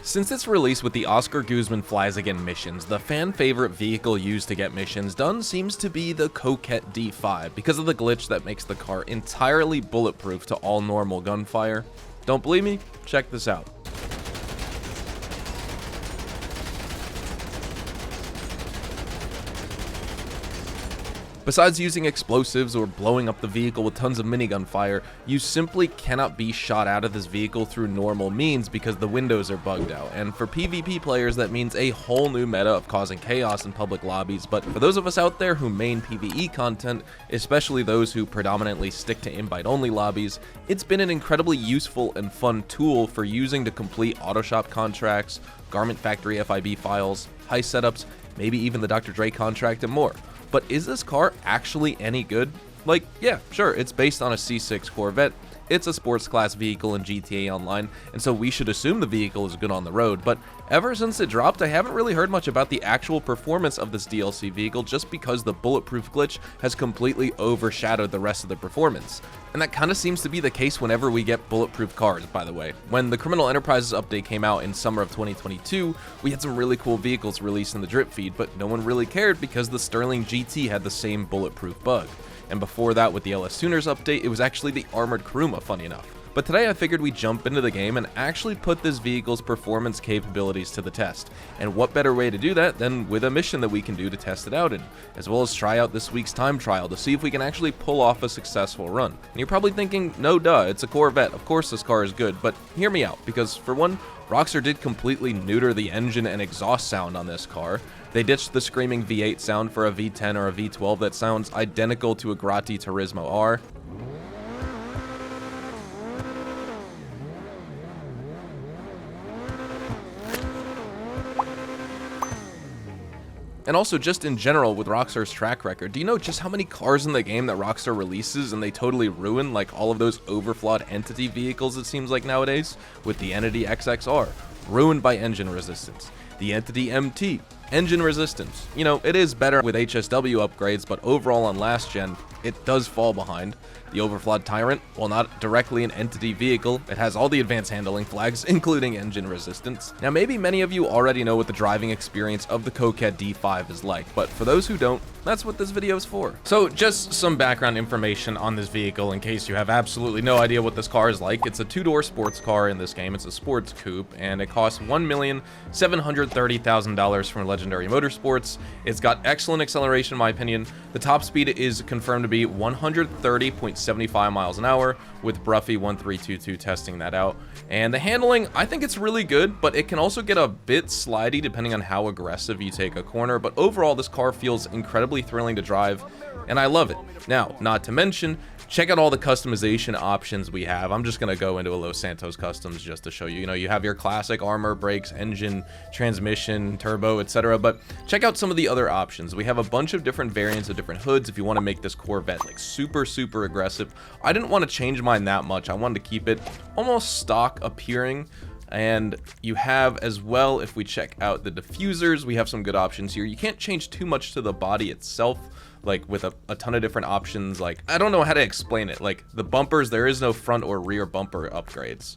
Since its release with the Oscar Guzman Flies Again missions, the fan favorite vehicle used to get missions done seems to be the Coquette D5 because of the glitch that makes the car entirely bulletproof to all normal gunfire. Don't believe me? Check this out. Besides using explosives or blowing up the vehicle with tons of minigun fire, you simply cannot be shot out of this vehicle through normal means because the windows are bugged out, and for PvP players that means a whole new meta of causing chaos in public lobbies, but for those of us out there who main PvE content, especially those who predominantly stick to invite-only lobbies, it's been an incredibly useful and fun tool for using to complete auto shop contracts, garment factory FIB files, heist setups, maybe even the Dr. Dre contract and more. But is this car actually any good? Like, yeah, sure, it's based on a C6 Corvette, it's a sports class vehicle in GTA Online, and so we should assume the vehicle is good on the road, but ever since it dropped, I haven't really heard much about the actual performance of this DLC vehicle just because the Bulletproof glitch has completely overshadowed the rest of the performance. And that kind of seems to be the case whenever we get Bulletproof cars, by the way. When the Criminal Enterprises update came out in summer of 2022, we had some really cool vehicles released in the drip feed, but no one really cared because the Sterling GT had the same Bulletproof bug. And before that, with the LS Tuners update, it was actually the Armored Kuruma, funny enough. But today I figured we'd jump into the game and actually put this vehicle's performance capabilities to the test. And what better way to do that than with a mission that we can do to test it out in, as well as try out this week's time trial to see if we can actually pull off a successful run. And you're probably thinking, no duh, it's a Corvette, of course this car is good, but hear me out, because for one, Rockstar did completely neuter the engine and exhaust sound on this car. They ditched the screaming V8 sound for a V10 or a V12 that sounds identical to a Grotti Turismo R. And also, just in general, with Rockstar's track record, do you know just how many cars in the game that Rockstar releases and they totally ruin, like all of those overflawed Entity vehicles it seems like nowadays? With the Entity XXR, ruined by engine resistance. The Entity MT, engine resistance. You know, it is better with HSW upgrades, but overall on last gen, it does fall behind. The overflawed Tyrant, while not directly an Entity vehicle, it has all the advanced handling flags, including engine resistance. Now, maybe many of you already know what the driving experience of the Coquette D5 is like, but for those who don't, that's what this video is for. So, just some background information on this vehicle in case you have absolutely no idea what this car is like. It's a two-door sports car in this game. It's a sports coupe, and it costs $1,730,000 from Legendary Motorsports. It's got excellent acceleration, in my opinion. The top speed is confirmed to be 130.75 miles an hour, with Bruffy 1322 testing that out. And the handling, I think it's really good, but it can also get a bit slidey depending on how aggressive you take a corner. But overall, this car feels incredibly thrilling to drive, and I love it. Now, not to mention, check out all the customization options we have. I'm just going to go into a Los Santos Customs just to show you. You know, you have your classic armor, brakes, engine, transmission, turbo, etc. But check out some of the other options. We have a bunch of different variants of different hoods if you want to make this Corvette like super aggressive. I didn't want to change mine that much. I wanted to keep it almost stock appearing. And you have as well, if we check out the diffusers, we have some good options here. You can't change too much to the body itself, like with a ton of different options. Like, I don't know how to explain it. Like the bumpers, there is no front or rear bumper upgrades.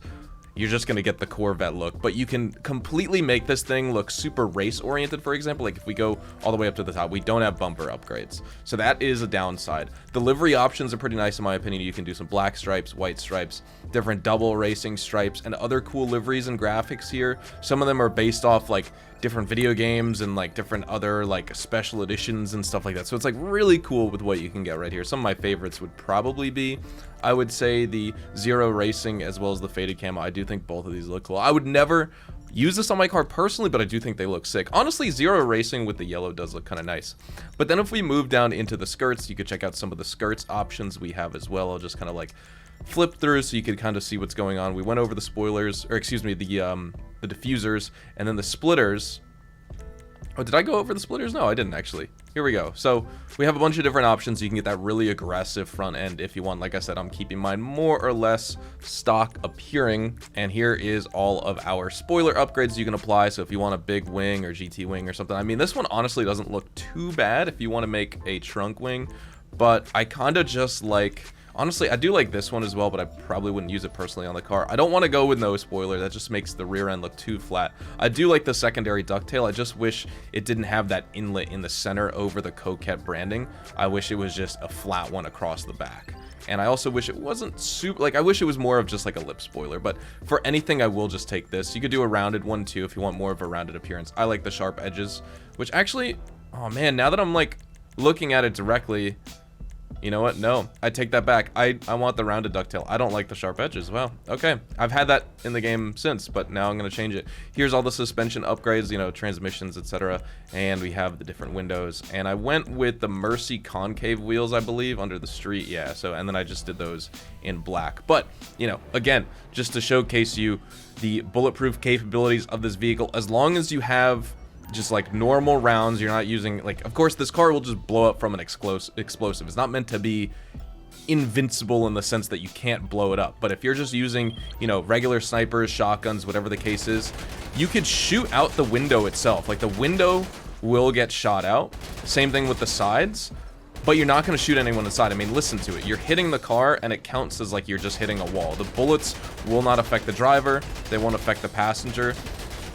You're just going to get the Corvette look, but you can completely make this thing look super race oriented. For example, like if we go all the way up to the top, we don't have bumper upgrades, so that is a downside. The livery options are pretty nice in my opinion. You can do some black stripes, white stripes, different double racing stripes, and other cool liveries and graphics here. Some of them are based off like different video games and like different other like special editions and stuff like that, so it's like really cool with what you can get right here. Some of my favorites would probably be, I would say, the Zero Racing as well as the Faded Camo. I do think both of these look cool. I would never use this on my car personally, but I do think they look sick. Honestly, Zero Racing with the yellow does look kind of nice. But then if we move down into the skirts, you could check out some of the skirts options we have as well. I'll just kind of like flip through so you could kind of see what's going on. We went over the spoilers, or excuse me, the diffusers, and then the splitters. Oh, did I go over the splitters? No, I didn't actually. Here we go. So we have a bunch of different options. You can get that really aggressive front end if you want. Like I said, I'm keeping mine more or less stock appearing. And here is all of our spoiler upgrades you can apply. So if you want a big wing or GT wing or something, I mean, this one honestly doesn't look too bad if you want to make a trunk wing, but I kind of just like, Honestly, I do like this one as well, but I probably wouldn't use it personally on the car. I don't want to go with no spoiler. That just makes the rear end look too flat. I do like the secondary ducktail. I just wish it didn't have that inlet in the center over the Coquette branding. I wish it was just a flat one across the back. And I also wish it wasn't super, like, I wish it was more of just like a lip spoiler, but for anything I will just take this. You could do a rounded one too if you want more of a rounded appearance. I like the sharp edges, which actually, oh man, now that I'm like looking at it directly, you know what? No, I take that back. I want the rounded ducktail. I don't like the sharp edges. Wow. Okay. I've had that in the game since, but now I'm going to change it. Here's all the suspension upgrades, you know, transmissions, etc. And we have the different windows. And I went with the Mercy concave wheels, I believe, under the street. Yeah. So, and then I just did those in black. But, you know, again, just to showcase you the bulletproof capabilities of this vehicle, as long as you have just like normal rounds, you're not using, like, of course this car will just blow up from an explosive. It's not meant to be invincible in the sense that you can't blow it up, but if you're just using, you know, regular snipers, shotguns, whatever the case is, you could shoot out the window itself. Like, the window will get shot out. Same thing with the sides, but you're not going to shoot anyone inside. I mean, listen to it. You're hitting the car and it counts as like you're just hitting a wall. The bullets will not affect the driver. They won't affect the passenger.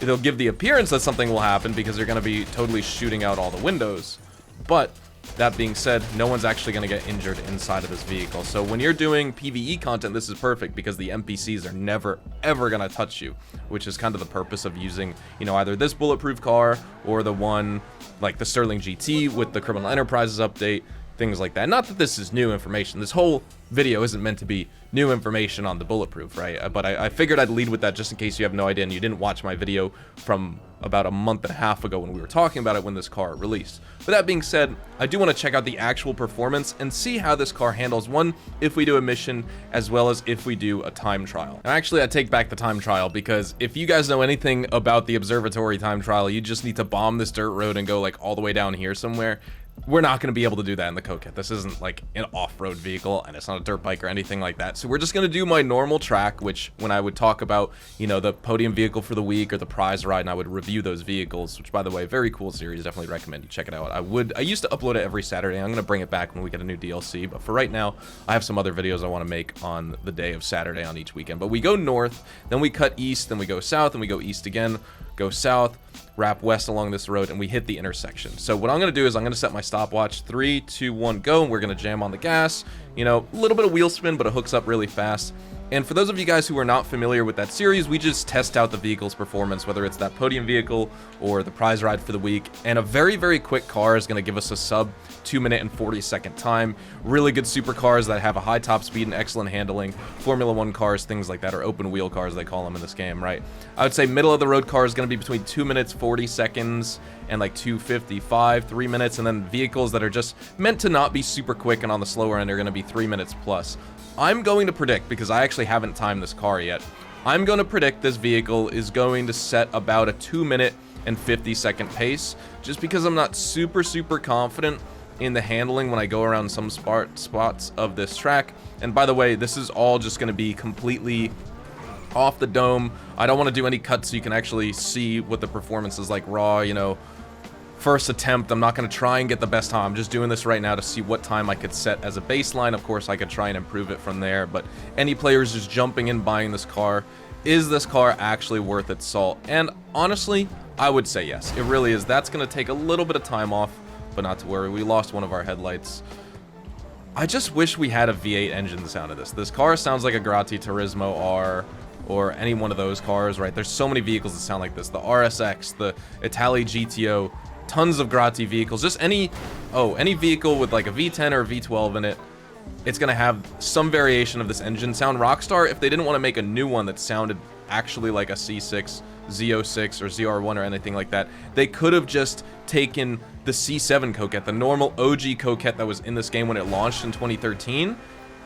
It'll give the appearance that something will happen because you're going to be totally shooting out all the windows. But that being said, no one's actually going to get injured inside of this vehicle. So when you're doing PvE content, this is perfect because the NPCs are never, ever going to touch you, which is kind of the purpose of using, you know, either this bulletproof car or the one like the Sterling GT with the Criminal Enterprises update, things like that. Not that this is new information. This whole video isn't meant to be new information on the bulletproof, right? But I figured I'd lead with that just in case you have no idea and you didn't watch my video from about a month and a half ago when we were talking about it when this car released. But that being said, I do want to check out the actual performance and see how this car handles, one, if we do a mission, as well as if we do a time trial. And actually, I take back the time trial because if you guys know anything about the observatory time trial, you just need to bomb this dirt road and go like all the way down here somewhere. We're not going to be able to do that in the Coquette. This isn't like an off-road vehicle, and it's not a dirt bike or anything like that. So we're just going to do my normal track, which when I would talk about, you know, the podium vehicle for the week or the prize ride, and I would review those vehicles, which, by the way, very cool series. Definitely recommend you check it out. I used to upload it every Saturday. I'm going to bring it back when we get a new DLC, but for right now, I have some other videos I want to make on the day of Saturday on each weekend. But we go north, then we cut east, then we go south, and we go east again, go south, wrap west along this road, and we hit the intersection. So what I'm going to do is I'm going to set my stopwatch. 3, 2, 1, go, and we're going to jam on the gas. You know, a little bit of wheel spin, but it hooks up really fast. And for those of you guys who are not familiar with that series, we just test out the vehicle's performance, whether it's that podium vehicle or the prize ride for the week. And a very, very quick car is going to give us a sub 2-minute and 40-second time. Really good supercars that have a high top speed and excellent handling. Formula 1 cars, things like that, or open wheel cars, they call them in this game, right? I would say middle of the road car is going to be between 2 minutes, 40 seconds and like 2:55, 3 minutes. And then vehicles that are just meant to not be super quick and on the slower end are going to be 3 minutes plus. I'm going to predict, because I actually haven't timed this car yet, I'm going to predict this vehicle is going to set about a 2-minute and 50-second pace, just because I'm not super confident in the handling when I go around some spots of this track. And by the way, this is all just going to be completely off the dome. I don't want to do any cuts so you can actually see what the performance is like raw, you know, first attempt. I'm not going to try and get the best time. I'm just doing this right now to see what time I could set as a baseline. Of course, I could try and improve it from there, but any players just jumping in buying this car, is this car actually worth its salt? And honestly, I would say yes. It really is. That's going to take a little bit of time off, but not to worry. We lost one of our headlights. I just wish we had a V8 engine sound of this. This car sounds like a Grotti Turismo R or any one of those cars, right? There's so many vehicles that sound like this. The RSX, the Italy GTO, tons of Grotti vehicles, just any vehicle with like a V10 or a V12 in it, it's gonna have some variation of this engine sound. Rockstar, if they didn't want to make a new one that sounded actually like a C6, Z06, or ZR1 or anything like that, they could have just taken the C7 Coquette, the normal OG Coquette that was in this game when it launched in 2013,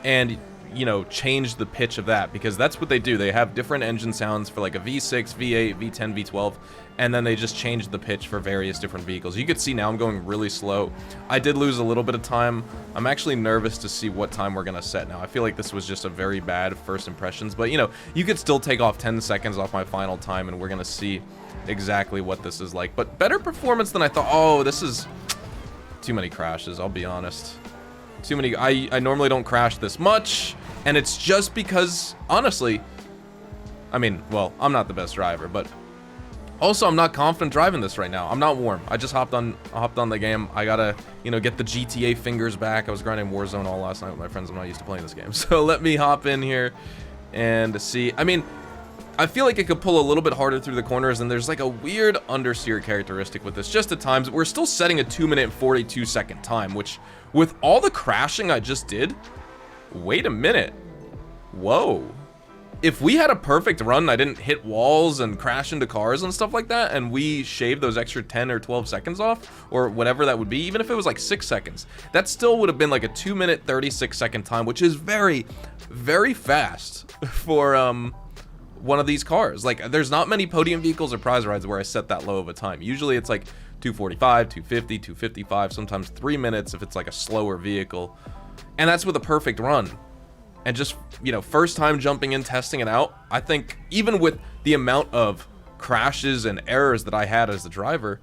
and, you know, change the pitch of that, because that's what they do. They have different engine sounds for like a V6, V8, V10, V12, and then they just change the pitch for various different vehicles. You could see now I'm going really slow. I did lose a little bit of time. I'm actually nervous to see what time we're gonna set now. I feel like this was just a very bad first impressions, but you know, you could still take off 10 seconds off my final time and we're gonna see exactly what this is like. But better performance than I thought. Oh, this is too many crashes, I'll be honest. Too many. I normally don't crash this much, and it's just because, honestly, I mean, well, I'm not the best driver, but also I'm not confident driving this right now. I'm not warm. I just hopped on the game. I gotta, you know, get the GTA fingers back. I was grinding Warzone all last night with my friends. I'm not used to playing this game, so let me hop in here and see. I mean, I feel like it could pull a little bit harder through the corners, and there's like a weird understeer characteristic with this. Just at times, we're still setting a 2-minute and 42-second time, which, with all the crashing I just did, wait a minute. Whoa. If we had a perfect run and I didn't hit walls and crash into cars and stuff like that, and we shaved those extra 10 or 12 seconds off, or whatever that would be, even if it was like 6 seconds, that still would have been like a 2-minute, 36-second time, which is very, very fast for, one of these cars. Like, there's not many podium vehicles or prize rides where I set that low of a time. Usually it's like 245, 250, 255, sometimes 3 minutes if it's like a slower vehicle. And that's with a perfect run. And just, you know, first time jumping in, testing it out, I think even with the amount of crashes and errors that I had as the driver,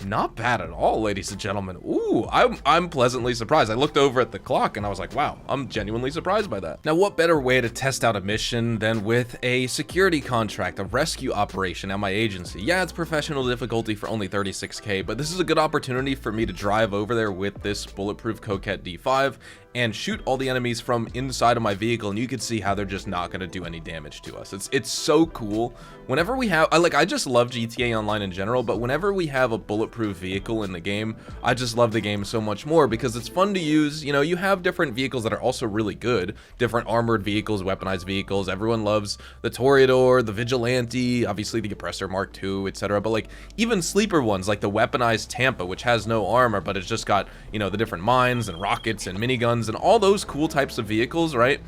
not bad at all, ladies and gentlemen. Ooh, I'm pleasantly surprised. I looked over at the clock and I was like, wow, I'm genuinely surprised by that. Now, what better way to test out a mission than with a security contract, a rescue operation at my agency? Yeah, it's professional difficulty for only 36K, but this is a good opportunity for me to drive over there with this Bulletproof Coquette D5 and shoot all the enemies from inside of my vehicle, and you can see how they're just not going to do any damage to us. It's so cool. Whenever we have, I just love GTA Online in general, but whenever we have a bulletproof vehicle in the game, I just love the game so much more because it's fun to use. You know, you have different vehicles that are also really good, different armored vehicles, weaponized vehicles. Everyone loves the Toreador, the Vigilante, obviously the Oppressor Mark II, etc. But like even sleeper ones like the weaponized Tampa, which has no armor, but it's just got, you know, the different mines and rockets and miniguns and all those cool types of vehicles, right?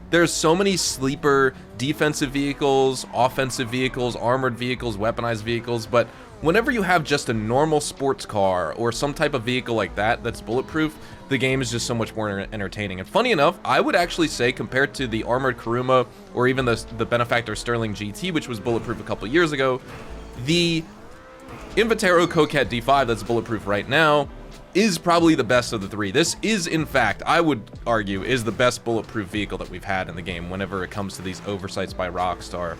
There's so many sleeper defensive vehicles, offensive vehicles, armored vehicles, weaponized vehicles, but whenever you have just a normal sports car or some type of vehicle like that that's bulletproof, the game is just so much more entertaining. And funny enough, I would actually say compared to the armored Kuruma or even the Benefactor Sterling GT, which was bulletproof a couple years ago, the Inventero Coquette D5 that's bulletproof right now is probably the best of the three. This is, in fact, I would argue, is the best bulletproof vehicle that we've had in the game whenever it comes to these oversights by Rockstar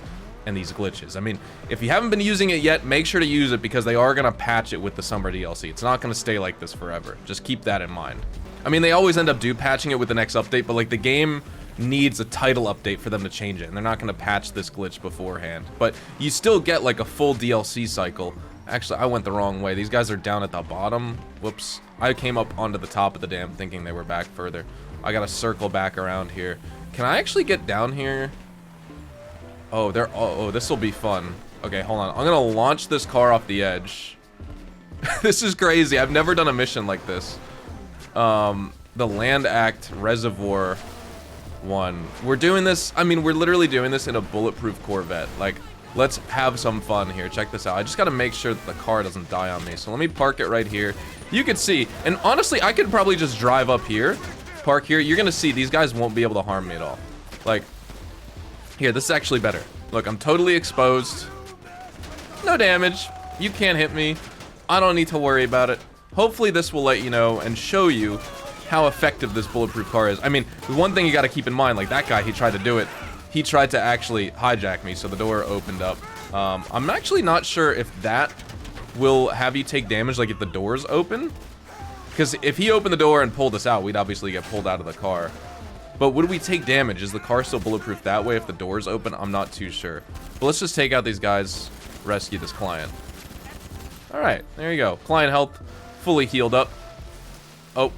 and these glitches. I mean, if you haven't been using it yet, make sure to use it because they are going to patch it with the summer DLC. It's not going to stay like this forever. Just keep that in mind. I mean, they always end up patching it with the next update, but like the game needs a title update for them to change it, and they're not going to patch this glitch beforehand. But you still get like a full DLC cycle. Actually, I went the wrong way. These guys are down at the bottom. Whoops. I came up onto the top of the dam thinking they were back further. I gotta circle back around here. Can I actually get down here? Oh, oh, this will be fun. Okay, hold on. I'm gonna launch this car off the edge. This is crazy. I've never done a mission like this. The Land Act Reservoir one. We're doing this, I mean, we're literally doing this in a bulletproof Corvette. Like, let's have some fun here. Check this out. I just gotta make sure that the car doesn't die on me. So let me park it right here. You can see, and honestly, I could probably just drive up here, park here. You're gonna see these guys won't be able to harm me at all. Like, here, this is actually better. Look, I'm totally exposed. No damage. You can't hit me. I don't need to worry about it. Hopefully this will let you know and show you how effective this bulletproof car is. I mean, the one thing you gotta keep in mind, like that guy, he tried to do it. He tried to actually hijack me, so the door opened up. I'm actually not sure if that will have you take damage, like if the door's open. Because if he opened the door and pulled us out, we'd obviously get pulled out of the car. But would we take damage? Is the car still bulletproof that way if the door's open? I'm not too sure. But let's just take out these guys, rescue this client. Alright, there you go. Client health fully healed up. Oh.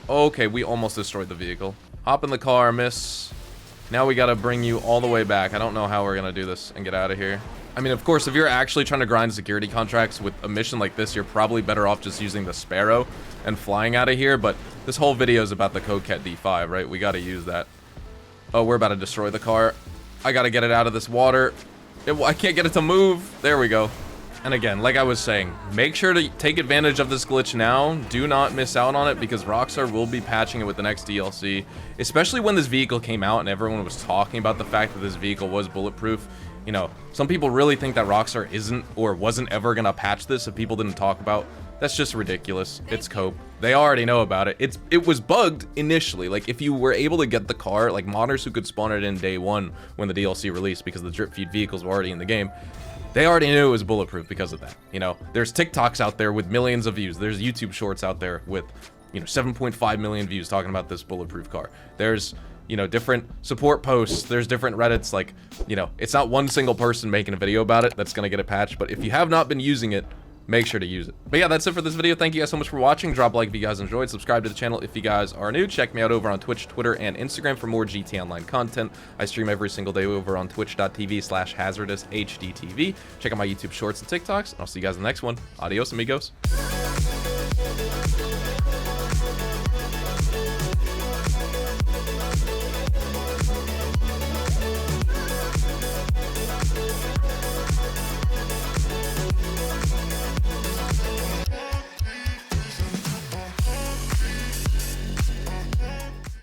Okay, we almost destroyed the vehicle. Hop in the car, miss. Now we gotta bring you all the way back. I don't know how we're gonna do this and get out of here. I mean, of course, if you're actually trying to grind security contracts with a mission like this, you're probably better off just using the Sparrow and flying out of here, but this whole video is about the Coquette D5, right? We gotta use that. Oh, we're about to destroy the car. I gotta get it out of this water. I can't get it to move. There we go. And again, like I was saying, make sure to take advantage of this glitch now. Do not miss out on it because Rockstar will be patching it with the next DLC. Especially when this vehicle came out and everyone was talking about the fact that this vehicle was bulletproof. You know, some people really think that Rockstar isn't or wasn't ever gonna patch this if people didn't talk about. That's just ridiculous. It's cope. They already know about it. It was bugged initially. Like, if you were able to get the car, like modders who could spawn it in day one when the DLC released because the drip feed vehicles were already in the game, they already knew it was bulletproof because of that. You know, there's TikToks out there with millions of views. There's YouTube shorts out there with, you know, 7.5 million views talking about this bulletproof car. There's, you know, different support posts. There's different Reddits. Like, you know, it's not one single person making a video about it that's going to get a patch. But if you have not been using it, make sure to use it. But yeah, that's it for this video. Thank you guys so much for watching. Drop a like if you guys enjoyed. Subscribe to the channel if you guys are new. Check me out over on Twitch, Twitter, and Instagram for more GTA Online content. I stream every single day over on twitch.tv/hazardoushdtv. Check out my YouTube shorts and TikToks, and I'll see you guys in the next one. Adios, amigos.